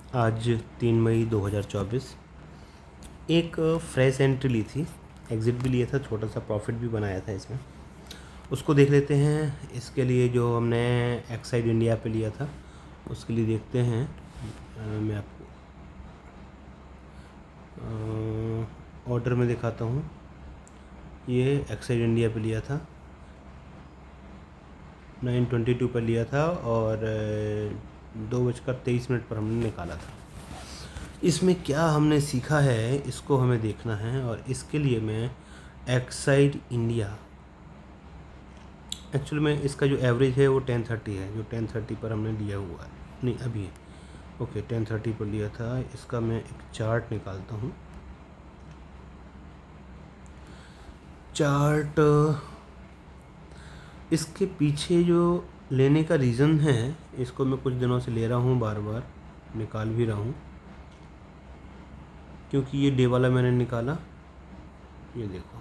आज 3 मई 2024 एक fresh entry ली थी, एग्ज़िट भी लिया था, छोटा सा प्रॉफिट भी बनाया था इसमें। उसको देख लेते हैं। इसके लिए जो हमने एक्साइड इंडिया पे लिया था उसके लिए देखते हैं। मैं आपको ऑर्डर में दिखाता हूँ। ये एक्साइड इंडिया पे लिया था, 9:22 पर लिया था और 2:23 पर हमने निकाला था। इसमें क्या हमने सीखा है इसको हमें देखना है, और इसके लिए मैं एक्साइड इंडिया, एक्चुअली में इसका जो एवरेज है वो 1030 है, जो 1030 पर हमने लिया हुआ है। नहीं, अभी ओके 1030 पर लिया था। इसका मैं एक चार्ट निकालता हूँ। चार्ट इसके पीछे जो लेने का रीज़न है, इसको मैं कुछ दिनों से ले रहा हूँ, बार बार निकाल भी रहा हूँ, क्योंकि ये डे वाला मैंने निकाला। ये देखो,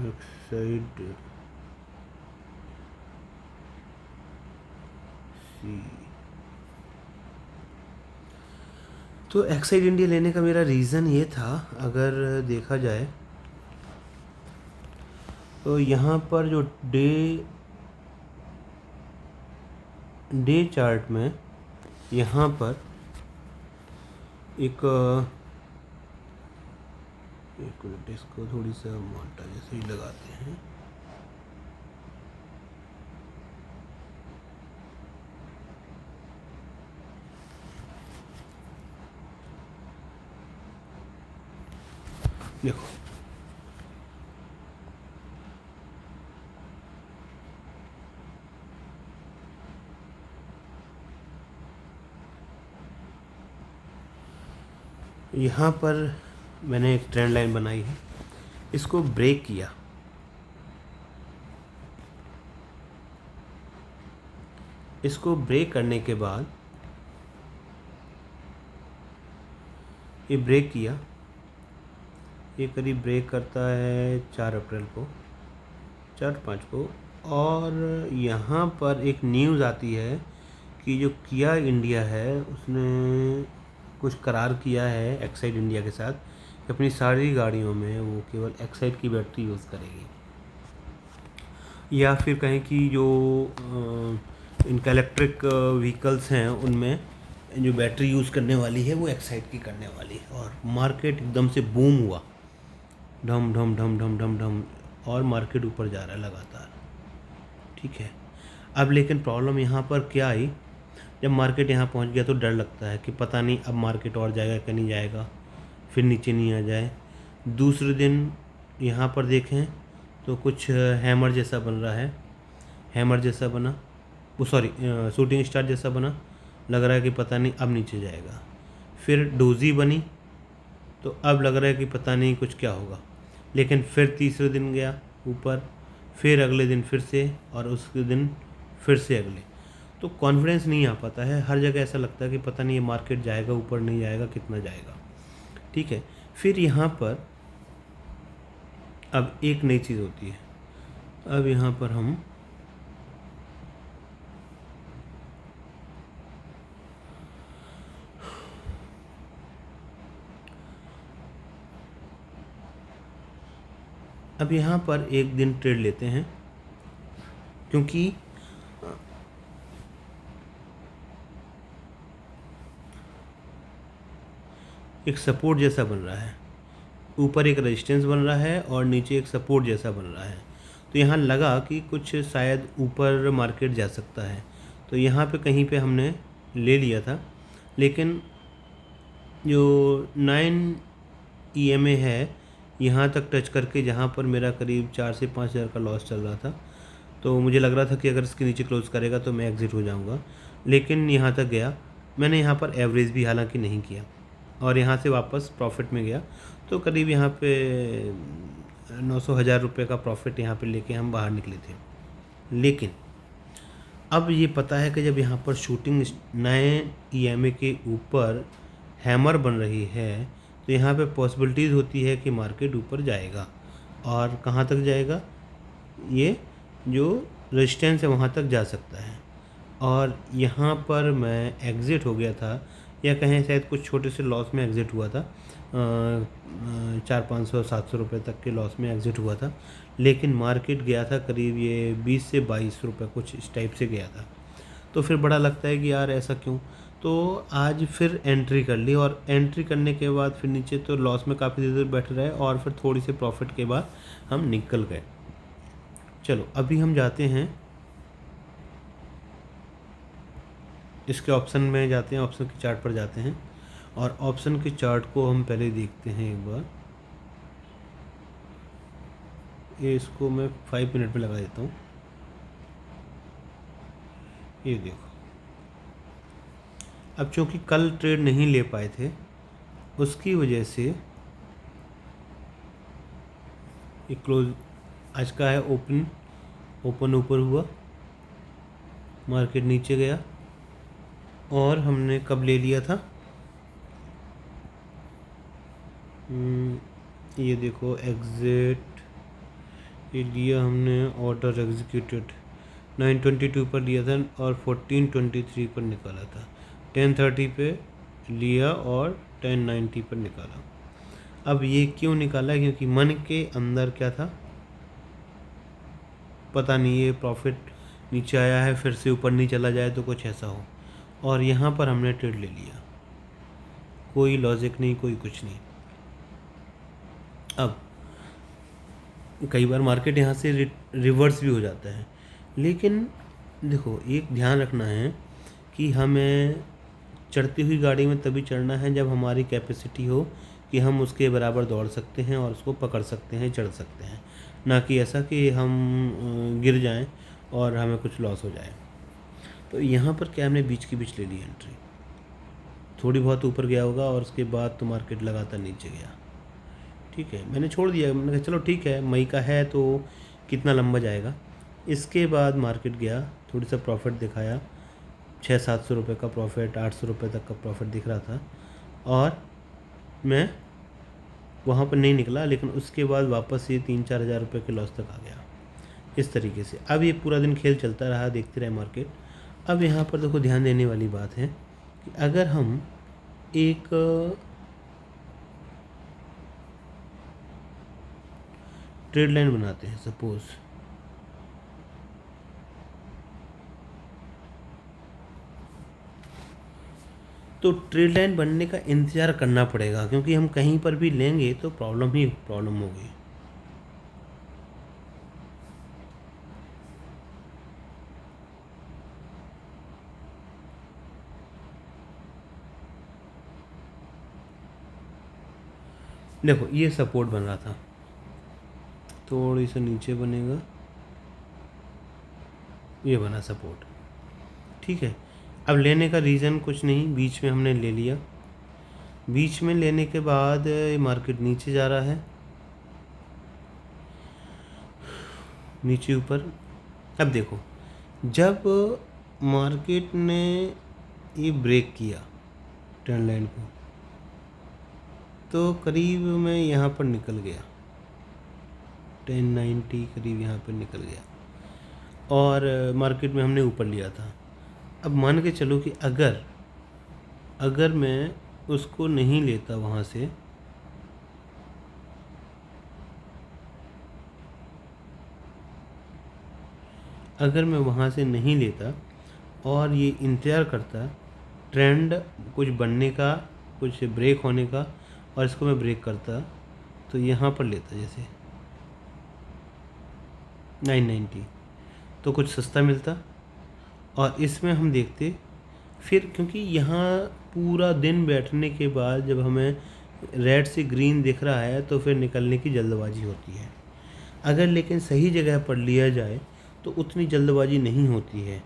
एक्साइड सी, तो एक्साइड इंडिया लेने का मेरा रीज़न ये था, अगर देखा जाए तो यहाँ पर जो डे चार्ट में यहाँ पर एक मिनट, इसको थोड़ी सा मोटा जैसे ही लगाते हैं। देखो, यहाँ पर मैंने एक ट्रेंड लाइन बनाई है, इसको ब्रेक किया, इसको ब्रेक करने के बाद ये ब्रेक किया, ये करीब ब्रेक करता है 4 अप्रैल को, 4-5 को, और यहाँ पर एक न्यूज़ आती है कि जो किया इंडिया है उसने कुछ करार किया है एक्साइड इंडिया के साथ कि अपनी सारी गाड़ियों में वो केवल एक्साइड की बैटरी यूज़ करेगी, या फिर कहें कि जो इनका इलेक्ट्रिक व्हीकल्स हैं उनमें जो बैटरी यूज़ करने वाली है वो एक्साइड की करने वाली है। और मार्केट एकदम से बूम हुआ, ढम ढम ढम ढम ढम ढम, और मार्केट ऊपर जा रहा है लगातार। ठीक है, अब लेकिन प्रॉब्लम यहाँ पर क्या आई, जब मार्केट यहाँ पहुँच गया तो डर लगता है कि पता नहीं अब मार्केट और जाएगा कि नहीं जाएगा, फिर नीचे नहीं आ जाए। दूसरे दिन यहाँ पर देखें तो कुछ हैमर जैसा बन रहा है, हैमर जैसा बना, वो सॉरी शूटिंग स्टार जैसा बना, लग रहा है कि पता नहीं अब नीचे जाएगा। फिर डोजी बनी, तो अब लग रहा है कि पता नहीं कुछ क्या होगा। लेकिन फिर तीसरे दिन गया ऊपर, फिर अगले दिन फिर से, और उसके दिन फिर से अगले। तो कॉन्फिडेंस नहीं आ पाता है, हर जगह ऐसा लगता है कि पता नहीं ये मार्केट जाएगा ऊपर, नहीं जाएगा, कितना जाएगा। ठीक है, फिर यहाँ पर अब एक नई चीज़ होती है। अब यहाँ पर हम अब यहाँ पर एक दिन ट्रेड लेते हैं, क्योंकि एक सपोर्ट जैसा बन रहा है, ऊपर एक रेजिस्टेंस बन रहा है और नीचे एक सपोर्ट जैसा बन रहा है। तो यहाँ लगा कि कुछ शायद ऊपर मार्केट जा सकता है, तो यहाँ पे कहीं पे हमने ले लिया था। लेकिन जो 9 EMA है, यहाँ तक टच करके, जहाँ पर मेरा करीब 4 से 5 हज़ार का लॉस चल रहा था, तो मुझे लग रहा था कि अगर इसके नीचे क्लोज़ करेगा तो मैं एग्ज़िट हो जाऊँगा। लेकिन यहाँ तक गया, मैंने यहाँ पर एवरेज भी हालांकि नहीं किया, और यहाँ से वापस प्रॉफिट में गया, तो करीब यहाँ पे 900-1000 रुपये का प्रॉफिट यहाँ पे लेके हम बाहर निकले थे। लेकिन अब ये पता है कि जब यहाँ पर शूटिंग नए EMA के ऊपर हैमर बन रही है, तो यहाँ पे पॉसिबिलिटीज़ होती है कि मार्केट ऊपर जाएगा। और कहाँ तक जाएगा, ये जो रेजिस्टेंस है वहाँ तक जा सकता है। और यहाँ पर मैं एग्ज़िट हो गया था, या कहें शायद कुछ छोटे से लॉस में एग्ज़िट हुआ था, 400-500-700 रुपये तक के लॉस में एग्ज़िट हुआ था। लेकिन मार्केट गया था करीब ये 20 से 22 रुपये कुछ इस टाइप से गया था। तो फिर बड़ा लगता है कि यार ऐसा क्यों। तो आज फिर एंट्री कर ली, और एंट्री करने के बाद फिर नीचे तो लॉस में काफ़ी देर बैठ रहे, और फिर थोड़ी सी प्रॉफिट के बाद हम निकल गए। चलो अभी हम जाते हैं इसके ऑप्शन में, जाते हैं ऑप्शन के चार्ट पर जाते हैं, और ऑप्शन के चार्ट को हम पहले देखते हैं एक बार। ये इसको मैं 5 मिनट में लगा देता हूँ। ये देखो, अब चूँकि कल ट्रेड नहीं ले पाए थे उसकी वजह से ये क्लोज आज का है, ओपन ऊपर हुआ, मार्केट नीचे गया, और हमने कब ले लिया था, ये देखो एग्जिट, ये लिया हमने, ऑर्डर एग्जीक्यूटेड 922 पर लिया था और 1423 पर निकाला था, 1030 पे लिया और 1090 पर निकाला। अब ये क्यों निकाला, क्योंकि मन के अंदर क्या था पता नहीं, ये प्रॉफिट नीचे आया है फिर से ऊपर नहीं चला जाए तो कुछ ऐसा हो, और यहाँ पर हमने ट्रेड ले लिया, कोई लॉजिक नहीं, कोई कुछ नहीं। अब कई बार मार्केट यहाँ से रिवर्स भी हो जाता है, लेकिन देखो एक ध्यान रखना है कि हमें चढ़ती हुई गाड़ी में तभी चढ़ना है जब हमारी कैपेसिटी हो कि हम उसके बराबर दौड़ सकते हैं और उसको पकड़ सकते हैं, चढ़ सकते हैं, ना कि ऐसा कि हम गिर जाएं और हमें कुछ लॉस हो जाए। तो यहाँ पर क्या हमने बीच की बीच ले ली एंट्री, थोड़ी बहुत ऊपर गया होगा और उसके बाद तो मार्केट लगातार नीचे गया। ठीक है, मैंने छोड़ दिया, मैंने कहा चलो ठीक है, मई का है तो कितना लंबा जाएगा। इसके बाद मार्केट गया, थोड़ी सा प्रॉफिट दिखाया, 600-700 रुपये का प्रॉफिट, 800 रुपये तक का प्रॉफिट दिख रहा था, और मैं वहाँ पर नहीं निकला, लेकिन उसके बाद वापस ये 3-4 हज़ार रुपये के लॉस तक आ गया। इस तरीके से अब ये पूरा दिन खेल चलता रहा, देखते रहे मार्केट। अब यहाँ पर देखो ध्यान देने वाली बात है कि अगर हम एक ट्रेड लाइन बनाते हैं सपोज, तो ट्रेड लाइन बनने का इंतज़ार करना पड़ेगा, क्योंकि हम कहीं पर भी लेंगे तो प्रॉब्लम ही प्रॉब्लम होगी। देखो ये सपोर्ट बन रहा था, थोड़ी सा नीचे बनेगा, ये बना सपोर्ट, ठीक है। अब लेने का रीज़न कुछ नहीं, बीच में हमने ले लिया, बीच में लेने के बाद मार्केट नीचे जा रहा है, नीचे ऊपर। अब देखो जब मार्केट ने ये ब्रेक किया ट्रेंड लाइन को, तो करीब मैं यहाँ पर निकल गया, 1090 करीब यहाँ पर निकल गया, और मार्केट में हमने ऊपर लिया था। अब मान के चलो कि अगर मैं उसको नहीं लेता वहाँ से, अगर मैं वहाँ से नहीं लेता और ये इंतज़ार करता ट्रेंड कुछ बनने का, कुछ ब्रेक होने का, और इसको मैं ब्रेक करता, तो यहाँ पर लेता जैसे 990, तो कुछ सस्ता मिलता, और इसमें हम देखते फिर, क्योंकि यहाँ पूरा दिन बैठने के बाद जब हमें रेड से ग्रीन दिख रहा है तो फिर निकलने की जल्दबाजी होती है। अगर लेकिन सही जगह पर लिया जाए तो उतनी जल्दबाजी नहीं होती है,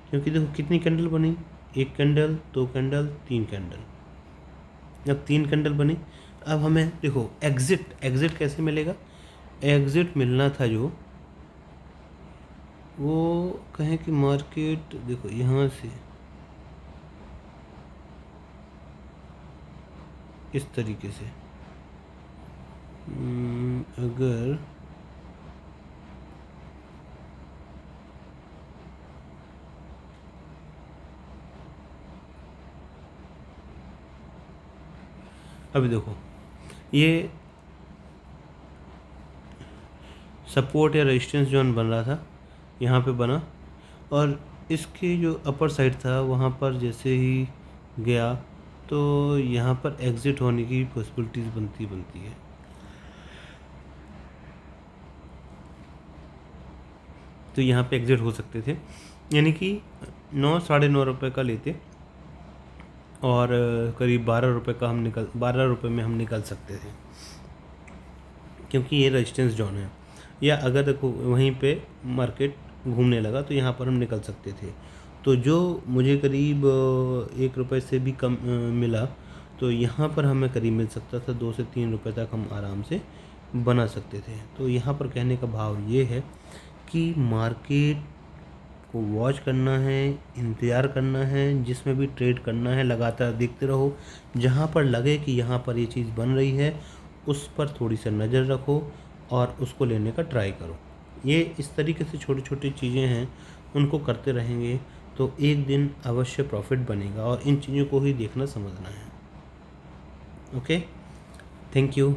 क्योंकि देखो कितनी कैंडल बनी, 1 कैंडल, 2 कैंडल, 3 कैंडल, अब 3 कैंडल बनी। अब हमें देखो एग्ज़िट कैसे मिलेगा, एग्ज़िट मिलना था जो वो कहें कि मार्केट देखो यहाँ से इस तरीके से, अगर अभी देखो ये सपोर्ट या रेजिस्टेंस जोन बन रहा था, यहाँ पे बना, और इसके जो अपर साइड था वहाँ पर जैसे ही गया तो यहाँ पर एग्ज़िट होने की पॉसिबिलिटीज़ बनती है। तो यहाँ पे एग्ज़िट हो सकते थे, यानी कि 9 साढ़े 9 रुपये का लेते और करीब 12 रुपये का 12 रुपये में हम निकल सकते थे, क्योंकि ये रेजिस्टेंस जोन है। या अगर देखो वहीं पे मार्केट घूमने लगा तो यहाँ पर हम निकल सकते थे। तो जो मुझे करीब 1 रुपये से भी कम मिला, तो यहाँ पर हमें करीब मिल सकता था 2 से 3 रुपये तक हम आराम से बना सकते थे। तो यहाँ पर कहने का भाव ये है कि मार्केट को वॉच करना है, इंतज़ार करना है, जिसमें भी ट्रेड करना है लगातार देखते रहो। जहाँ पर लगे कि यहाँ पर ये चीज़ बन रही है उस पर थोड़ी सी नज़र रखो और उसको लेने का ट्राई करो। ये इस तरीके से छोटी छोटी चीज़ें हैं, उनको करते रहेंगे तो एक दिन अवश्य प्रॉफिट बनेगा, और इन चीज़ों को ही देखना समझना है। Okay, thank you.